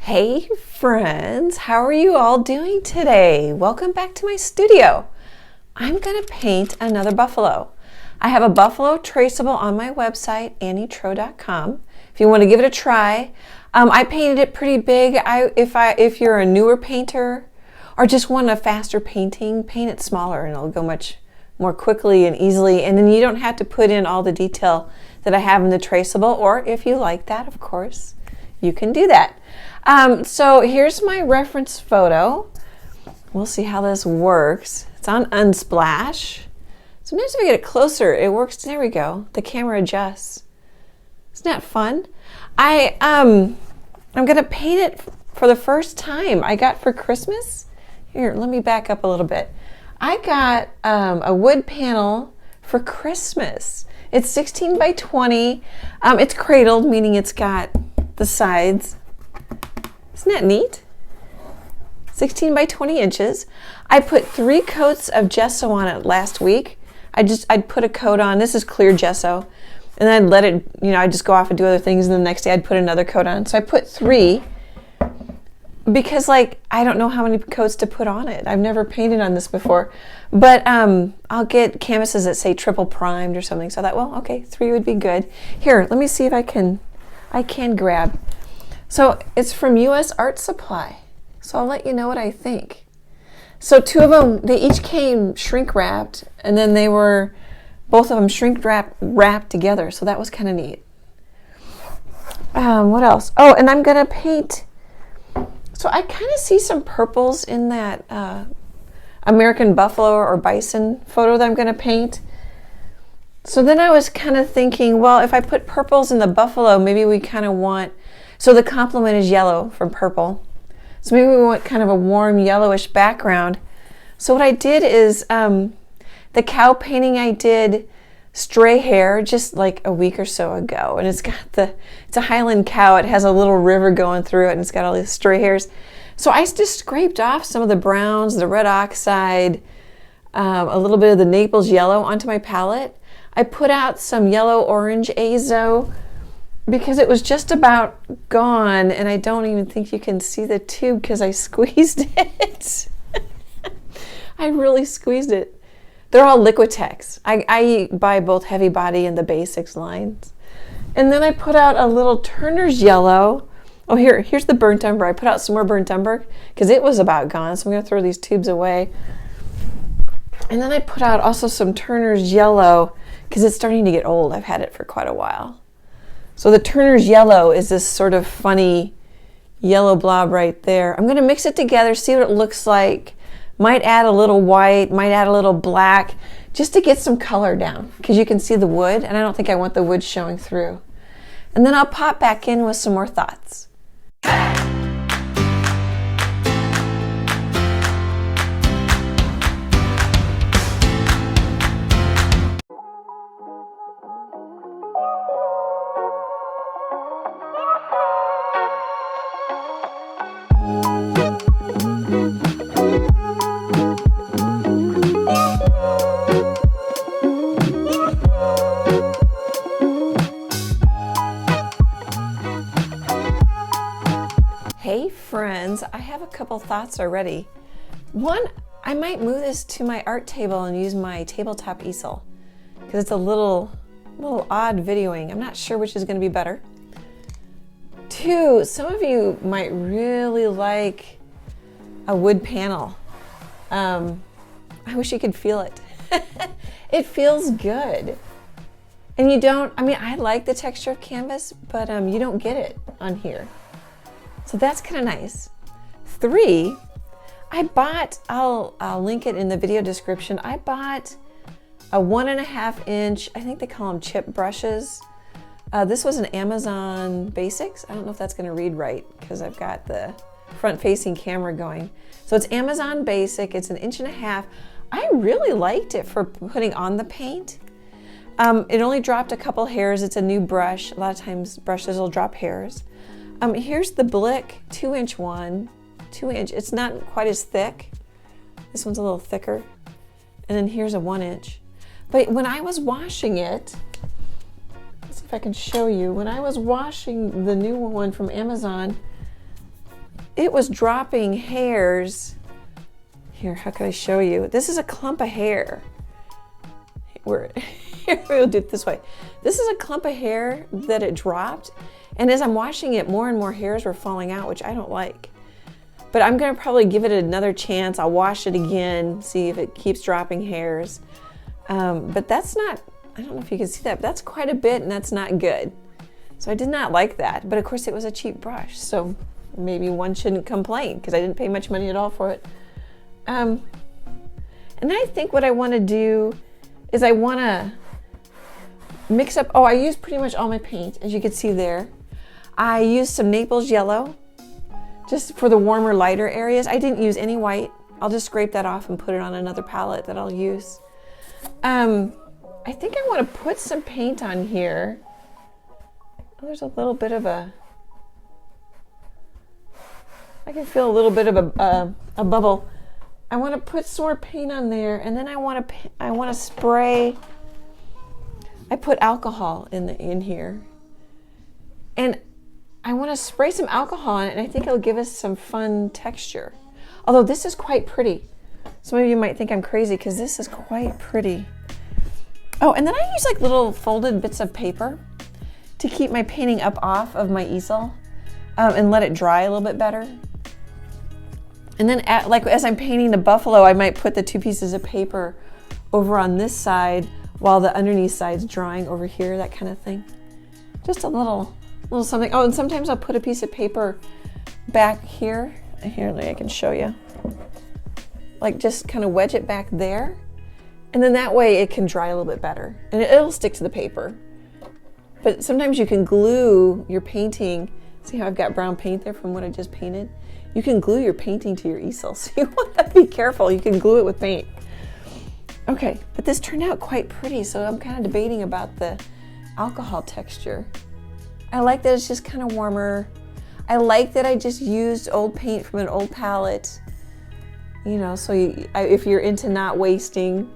Hey friends, how are you all doing today? Welcome back to my studio. I'm going to paint another buffalo. I have a buffalo traceable on my website, annietroe.com. If you want to give it a try, I painted it pretty big. If you're a newer painter or just want a faster painting, paint it smaller and it'll go much more quickly and easily. And then you don't have to put in all the detail that I have in the traceable, or if you like that, of course, you can do that. So here's my reference photo. We'll see how this works. It's on Unsplash. Sometimes if I get it closer, it works. There we go. The camera adjusts. Isn't that fun? I'm gonna paint it for the first time. I got for Christmas. Here, let me back up a little bit. I got a wood panel for Christmas. It's 16 by 20. It's cradled, meaning it's got the sides. Isn't that neat? 16 by 20 inches. I put 3 coats of gesso on it last week. I'd put a coat on. This is clear gesso. And then I'd let it, I'd just go off and do other things. And the next day I'd put another coat on. So I put 3 because I don't know how many coats to put on it. I've never painted on this before. But I'll get canvases that say triple primed or something. So I thought, well, okay, 3 would be good. Here, let me see if I can grab. So it's from US Art Supply. So I'll let you know what I think. So 2 of them, they each came shrink wrapped, and then they were, both of them shrink wrapped together. So that was kind of neat. What else? Oh, and I'm gonna paint. So I kind of see some purples in that American buffalo or bison photo that I'm gonna paint. So then I was kind of thinking, well, if I put purples in the buffalo, maybe we kind of want, so the complement is yellow from purple. So maybe we want kind of a warm yellowish background. So what I did is the cow painting I did stray hair just like a week or so ago. And it's a Highland cow. It has a little river going through it and it's got all these stray hairs. So I just scraped off some of the browns, the red oxide, a little bit of the Naples yellow onto my palette. I put out some yellow orange azo because it was just about gone, and I don't even think you can see the tube because I squeezed it. I really squeezed it. They're all Liquitex. I buy both Heavy Body and the Basics lines. And then I put out a little Turner's yellow. Oh, here's the burnt umber. I put out some more burnt umber because it was about gone, so I'm going to throw these tubes away. And then I put out also some Turner's yellow because it's starting to get old. I've had it for quite a while. So the Turner's yellow is this sort of funny yellow blob right there. I'm going to mix it together, see what it looks like. Might add a little white, might add a little black, just to get some color down because you can see the wood, and I don't think I want the wood showing through. And then I'll pop back in with some more thoughts. Hey friends, I have a couple thoughts already. One, I might move this to my art table and use my tabletop easel because it's a little odd videoing. I'm not sure which is going to be better. 2, some of you might really like a wood panel. I wish you could feel it. It feels good. And you don't, I like the texture of canvas, but you don't get it on here. So that's kind of nice. 3, I bought, I'll link it in the video description. I bought a 1.5 inch, I think they call them chip brushes. This was an Amazon Basics. I don't know if that's gonna read right because I've got the front facing camera going. So it's Amazon Basic, it's 1.5 inches. I really liked it for putting on the paint. It only dropped a couple hairs. It's a new brush. A lot of times brushes will drop hairs. Here's the Blick 2-inch one, 2 inch. It's not quite as thick. This one's a little thicker. And then here's a 1 inch. But when I was washing it, let's see if I can show you. When I was washing the new one from Amazon, it was dropping hairs. Here, how can I show you? This is a clump of hair. Here, we'll do it this way. This is a clump of hair that it dropped. And as I'm washing it, more and more hairs were falling out, which I don't like. But I'm gonna probably give it another chance. I'll wash it again, see if it keeps dropping hairs. But that's not, I don't know if you can see that, but that's quite a bit and that's not good. So I did not like that. But of course it was a cheap brush. So maybe one shouldn't complain because I didn't pay much money at all for it. And I think what I wanna do is I wanna mix up, I used pretty much all my paint, as you can see there. I used some Naples yellow, just for the warmer, lighter areas. I didn't use any white. I'll just scrape that off and put it on another palette that I'll use. I think I want to put some paint on here. Oh, there's a little bit of I can feel a little bit of a bubble. I want to put some more paint on there, and then I want to spray. I put alcohol in here, and I want to spray some alcohol on it, and I think it'll give us some fun texture. Although this is quite pretty. Some of you might think I'm crazy because this is quite pretty. Oh, and then I use like little folded bits of paper to keep my painting up off of my easel and let it dry a little bit better. And then as I'm painting the buffalo, I might put the two pieces of paper over on this side while the underneath side's drying over here, that kind of thing. Just a little something. Oh, and sometimes I'll put a piece of paper back here. Here, I can show you. Like just kind of wedge it back there. And then that way it can dry a little bit better. And it'll stick to the paper. But sometimes you can glue your painting. See how I've got brown paint there from what I just painted? You can glue your painting to your easel. So you want to be careful. You can glue it with paint. Okay, but this turned out quite pretty. So I'm kind of debating about the alcohol texture. I like that it's just kind of warmer. I like that I just used old paint from an old palette. You know, so if you're into not wasting,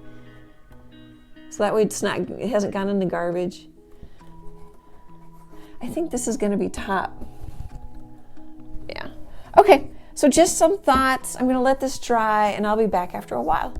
so that way it hasn't gone in the garbage. I think this is going to be top. Yeah. Okay, so just some thoughts. I'm going to let this dry and I'll be back after a while.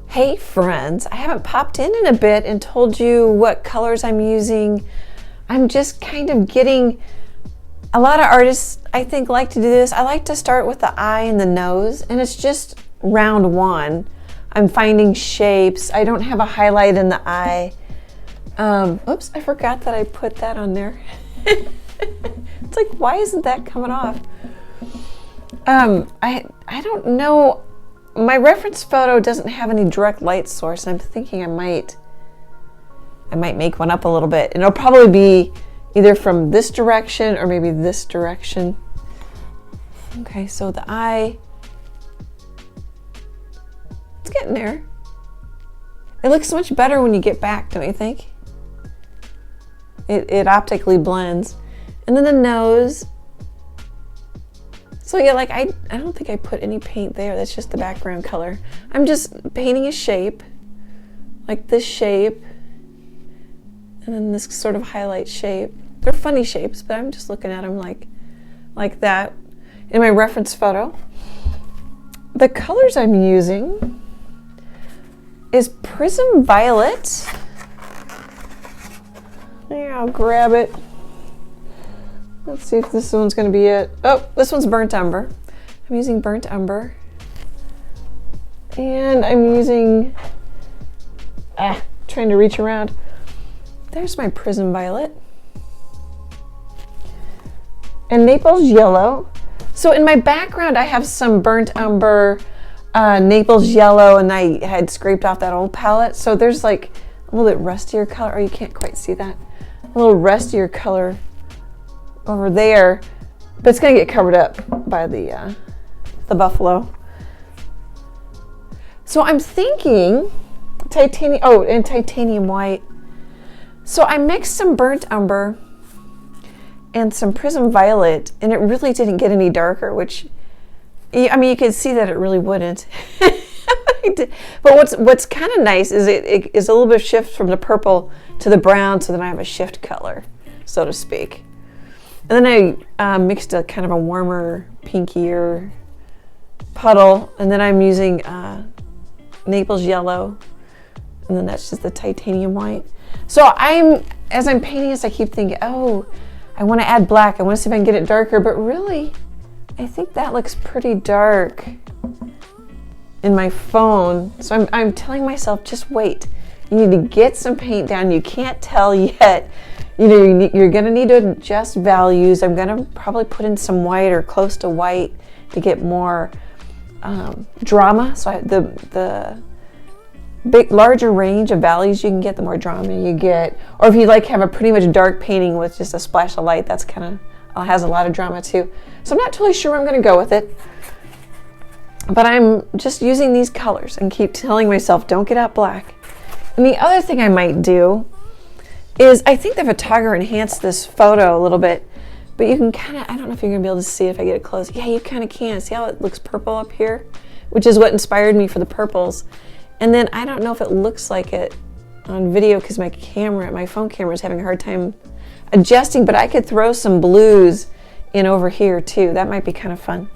Hey friends, I haven't popped in a bit and told you what colors I'm using. I'm just kind of getting, a lot of artists I think like to do this. I like to start with the eye and the nose, and it's just round one. I'm finding shapes. I don't have a highlight in the eye. Oops, I forgot that I put that on there. It's like, why isn't that coming off? I don't know. My reference photo doesn't have any direct light source, and I'm thinking I might make one up a little bit. And it'll probably be either from this direction or maybe this direction. Okay, so the eye, it's getting there. It looks much better when you get back, don't you think? It optically blends. And then the nose. So yeah, like I don't think I put any paint there. That's just the background color. I'm just painting a shape. like this shape, and then this sort of highlight shape. They're funny shapes, but I'm just looking at them like that in my reference photo. The colors I'm using is Prism Violet. Here, I'll grab it. Let's see if this one's going to be it. Oh, this one's Burnt Umber. I'm using Burnt Umber. And I'm using, trying to reach around. There's my Prism Violet. And Naples Yellow. So in my background, I have some Burnt Umber, Naples Yellow, and I had scraped off that old palette. So there's like a little bit rustier color. Oh, you can't quite see that. A little rustier color over there, but it's gonna get covered up by the buffalo. So I'm thinking titanium. Oh, and titanium white. So I mixed some Burnt Umber and some Prism Violet, and it really didn't get any darker, which, I mean, you can see that it really wouldn't. But what's kind of nice is it is a little bit of shift from the purple to the brown, so then I have a shift color, so to speak. And then I mixed a kind of a warmer, pinkier puddle, and then I'm using Naples Yellow, and then that's just the titanium white. So as I'm painting this, I keep thinking, oh, I want to add black. I want to see if I can get it darker, but really, I think that looks pretty dark in my phone. So I'm telling myself, just wait. You need to get some paint down. You can't tell yet. You know, you're going to need to adjust values. I'm going to probably put in some white or close to white to get more drama. So the larger range of values you can get, the more drama you get. Or if you like have a pretty much dark painting with just a splash of light, that's kind of has a lot of drama too. So I'm not totally sure where I'm going to go with it, but I'm just using these colors and keep telling myself, don't get out black. And the other thing I might do is, I think the photographer enhanced this photo a little bit, but you can kind of, I don't know if you're going to be able to see it if I get it close. Yeah, you kind of can. See how it looks purple up here? Which is what inspired me for the purples. And then I don't know if it looks like it on video because my phone camera is having a hard time adjusting, but I could throw some blues in over here too. That might be kind of fun.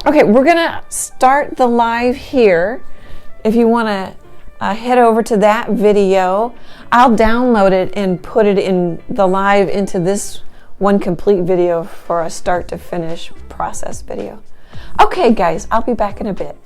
Okay, we're gonna start the live here. If you wanna head over to that video, I'll download it and put it in the live into this one complete video for a start to finish process video. Okay guys, I'll be back in a bit.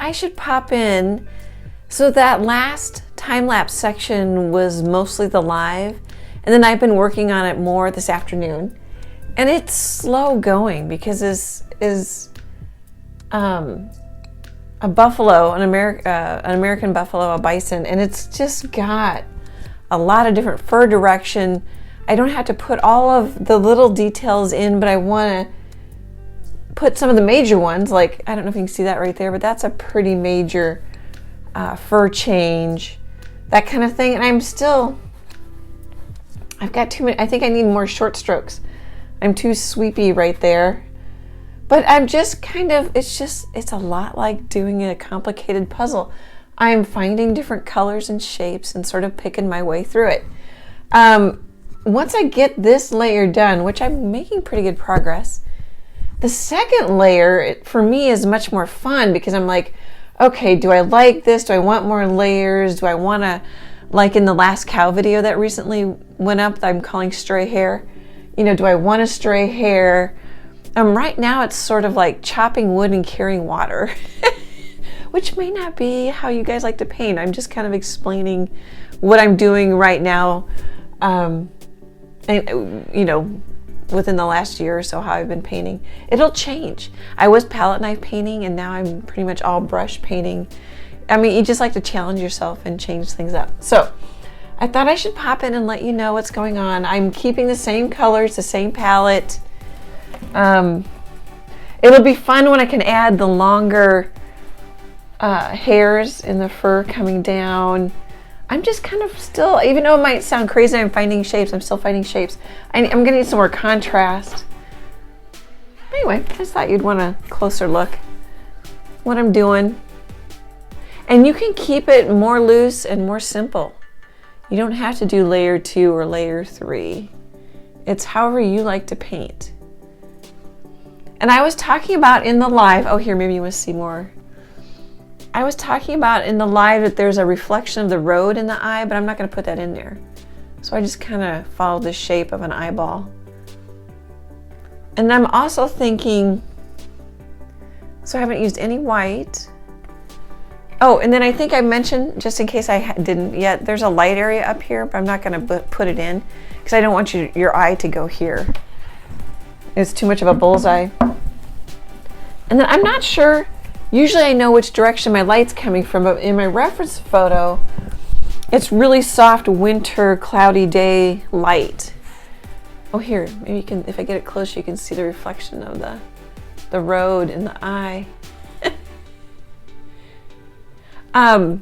I should pop in. So that last time-lapse section was mostly the live, and then I've been working on it more this afternoon. And it's slow going because this is a buffalo, an American buffalo, a bison, and it's just got a lot of different fur direction. I don't have to put all of the little details in, but I want to put some of the major ones, like, I don't know if you can see that right there, but that's a pretty major fur change, that kind of thing. And I've got too many, I think I need more short strokes. I'm too sweepy right there. But I'm just it's a lot like doing a complicated puzzle. I'm finding different colors and shapes and sort of picking my way through it. Once I get this layer done, which I'm making pretty good progress, the second layer for me is much more fun because I'm like, okay, do I like this? Do I want more layers? Do I want to, like in the last cow video that recently went up that I'm calling stray hair, do I want a stray hair? Right now it's sort of like chopping wood and carrying water, which may not be how you guys like to paint. I'm just kind of explaining what I'm doing right now, and, within the last year or so, how I've been painting. It'll change. I was palette knife painting, and now I'm pretty much all brush painting. I mean, you just like to challenge yourself and change things up. So I thought I should pop in and let you know what's going on. I'm keeping the same colors, the same palette. It'll be fun when I can add the longer hairs in the fur coming down. I'm just kind of still, even though it might sound crazy, I'm finding shapes. I'm still finding shapes. I'm going to need some more contrast. Anyway, I just thought you'd want a closer look what I'm doing. And you can keep it more loose and more simple. You don't have to do layer 2 or layer 3. It's however you like to paint. And I was talking about in the live, oh here, maybe you want to see more. I was talking about in the live that there's a reflection of the road in the eye, but I'm not going to put that in there. So I just kind of followed the shape of an eyeball. And I'm also thinking, so I haven't used any white. Oh, and then I think I mentioned, just in case I didn't yet, there's a light area up here, but I'm not going to put it in because I don't want your eye to go here. It's too much of a bullseye. And then I'm not sure, usually I know which direction my light's coming from, but in my reference photo, it's really soft winter cloudy day light. Oh here, maybe you can, if I get it close, you can see the reflection of the road in the eye.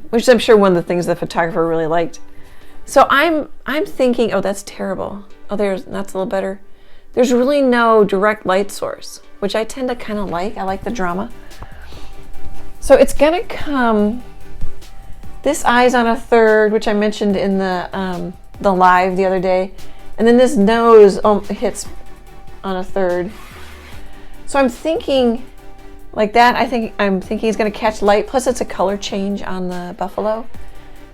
Which I'm sure one of the things the photographer really liked. So I'm thinking, oh that's terrible. Oh that's a little better. There's really no direct light source, which I tend to kind of like. I like the drama. So it's gonna come, this eye's on a third, which I mentioned in the live the other day. And then this nose hits on a third. So I'm thinking like that. I'm thinking it's gonna catch light. Plus it's a color change on the buffalo.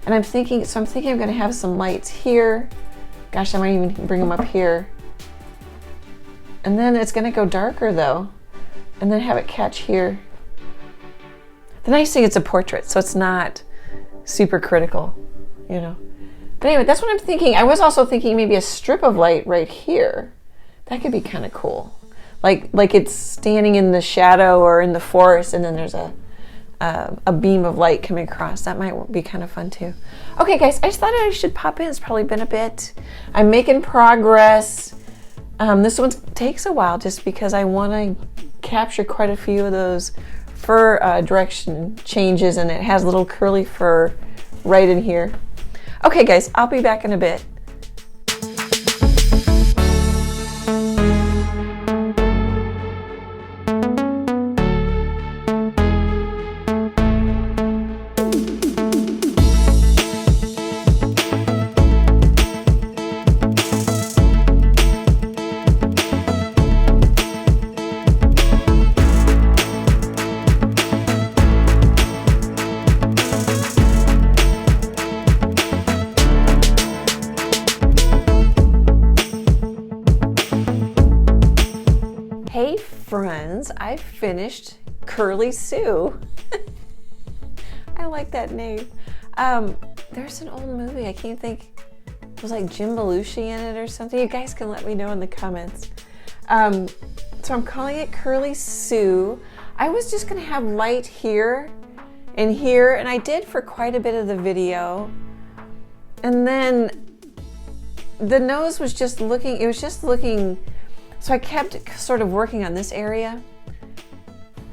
And I'm thinking I'm gonna have some lights here. Gosh, I might even bring them up here. And then it's gonna go darker though. And then have it catch here. The nice thing, it's a portrait, so it's not super critical, But anyway, that's what I'm thinking. I was also thinking maybe a strip of light right here. That could be kind of cool. Like it's standing in the shadow or in the forest, and then there's a beam of light coming across. That might be kind of fun too. Okay, guys, I just thought I should pop in. It's probably been a bit. I'm making progress. This one takes a while just because I want to capture quite a few of those fur direction changes, and it has little curly fur right in here. Okay guys, I'll be back in a bit. Hey friends, I finished Curly Sue. I like that name. There's an old movie, I can't think, it was like Jim Belushi in it or something. You guys can let me know in the comments. So I'm calling it Curly Sue. I was just gonna have light here and here, and I did for quite a bit of the video. And then the nose was just looking, so I kept sort of working on this area.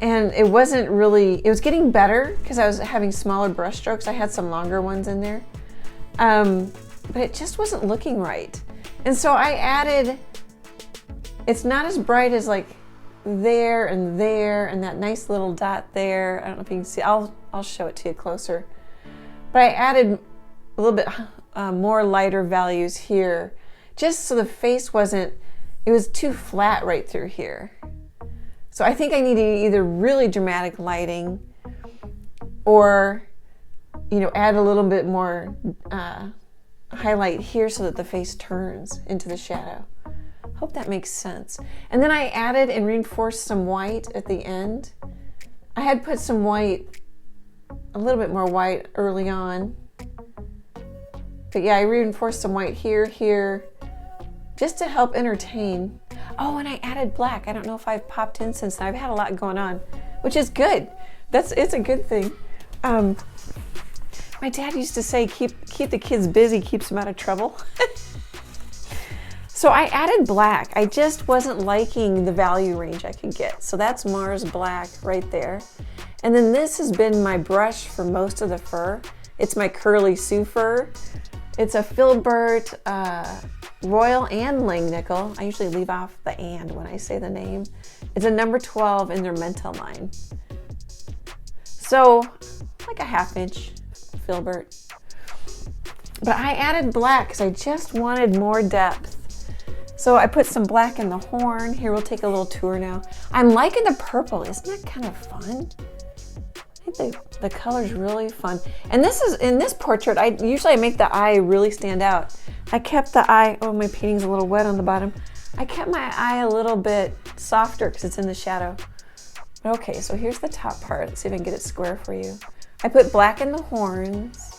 And it wasn't really, it was getting better because I was having smaller brush strokes. I had some longer ones in there. But it just wasn't looking right. And so I added, it's not as bright as like there and that nice little dot there. I don't know if you can see, I'll show it to you closer. But I added a little bit more lighter values here, just so the face wasn't, it was too flat right through here. So I think I needed either really dramatic lighting or, you know, add a little bit more highlight here so that the face turns into the shadow. Hope that makes sense. And then I added and reinforced some white at the end. I had put some white, a little bit more white early on. But yeah, I reinforced some white here, just to help entertain. Oh, and I added black. I don't know if I've popped in since then. I've had a lot going on, which is good. It's a good thing. My dad used to say, keep the kids busy, keeps them out of trouble. So I added black. I just wasn't liking the value range I could get. So that's Mars Black right there. And then this has been my brush for most of the fur. It's my Curly Sue fur. It's a Filbert Royal and Lang Nickel. I usually leave off the and when I say the name. It's a number 12 in their Menta line. So like a 1/2 inch Filbert. But I added black because I just wanted more depth. So I put some black in the horn. Here, we'll take a little tour now. I'm liking the purple. Isn't that kind of fun? I think the color's really fun. And this is, in this portrait, I usually make the eye really stand out. I kept the eye, oh, my painting's a little wet on the bottom. I kept my eye a little bit softer because it's in the shadow. Okay, so here's the top part. Let's see if I can get it square for you. I put black in the horns.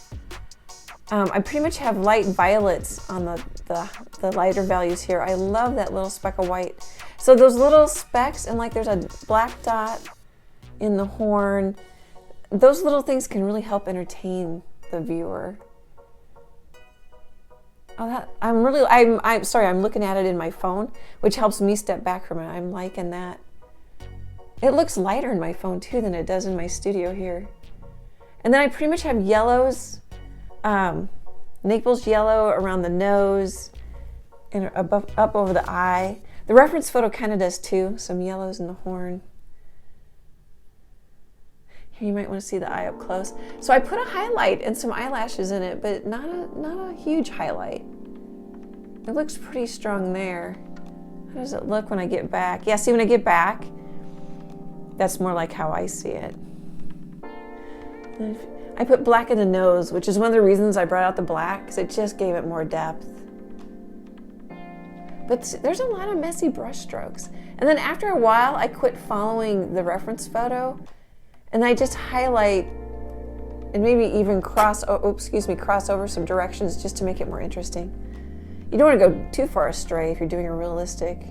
I pretty much have light violets on the lighter values here. I love that little speck of white. So those little specks, and like there's a black dot in the horn, those little things can really help entertain the viewer. Oh, I'm sorry, I'm looking at it in my phone, which helps me step back from it. I'm liking that. It looks lighter in my phone too than it does in my studio here. And then I pretty much have yellows, Naples yellow around the nose and up over the eye. The reference photo kind of does too, some yellows in the horn. Here you might want to see the eye up close. So I put a highlight and some eyelashes in it, but not a huge highlight. It looks pretty strong there. How does it look when I get back? Yeah, see, when I get back, that's more like how I see it. I put black in the nose, which is one of the reasons I brought out the black, because it just gave it more depth. But there's a lot of messy brush strokes. And then after a while, I quit following the reference photo, and I just highlight and maybe even cross over some directions just to make it more interesting. You don't want to go too far astray if you're doing a realistic.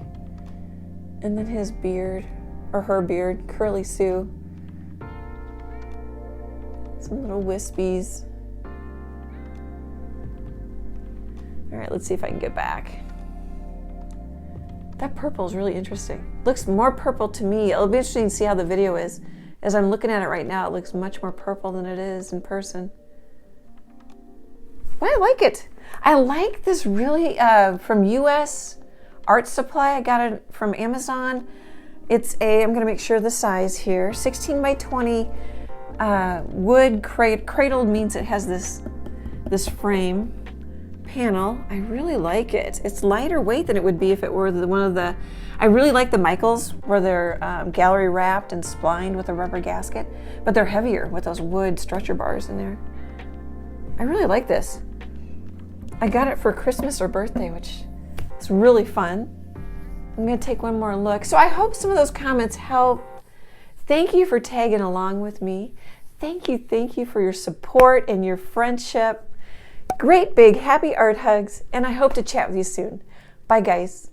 And then his beard, or her beard, Curly Sue. Some little wispies. All right, let's see if I can get back. That purple is really interesting. Looks more purple to me. It'll be interesting to see how the video is. As I'm looking at it right now, it looks much more purple than it is in person. Well, I like it. I like this really, from US Art Supply. I got it from Amazon. It's I'm gonna make sure the size here, 16 by 20 wood cradled means it has this frame panel. I really like it. It's lighter weight than it would be if it were one of the, I really like the Michaels where they're gallery wrapped and splined with a rubber gasket, but they're heavier with those wood stretcher bars in there. I really like this. I got it for Christmas or birthday, which is really fun. I'm gonna take one more look. So I hope some of those comments help. Thank you for tagging along with me. Thank you for your support and your friendship. Great big happy art hugs, and I hope to chat with you soon. Bye, guys.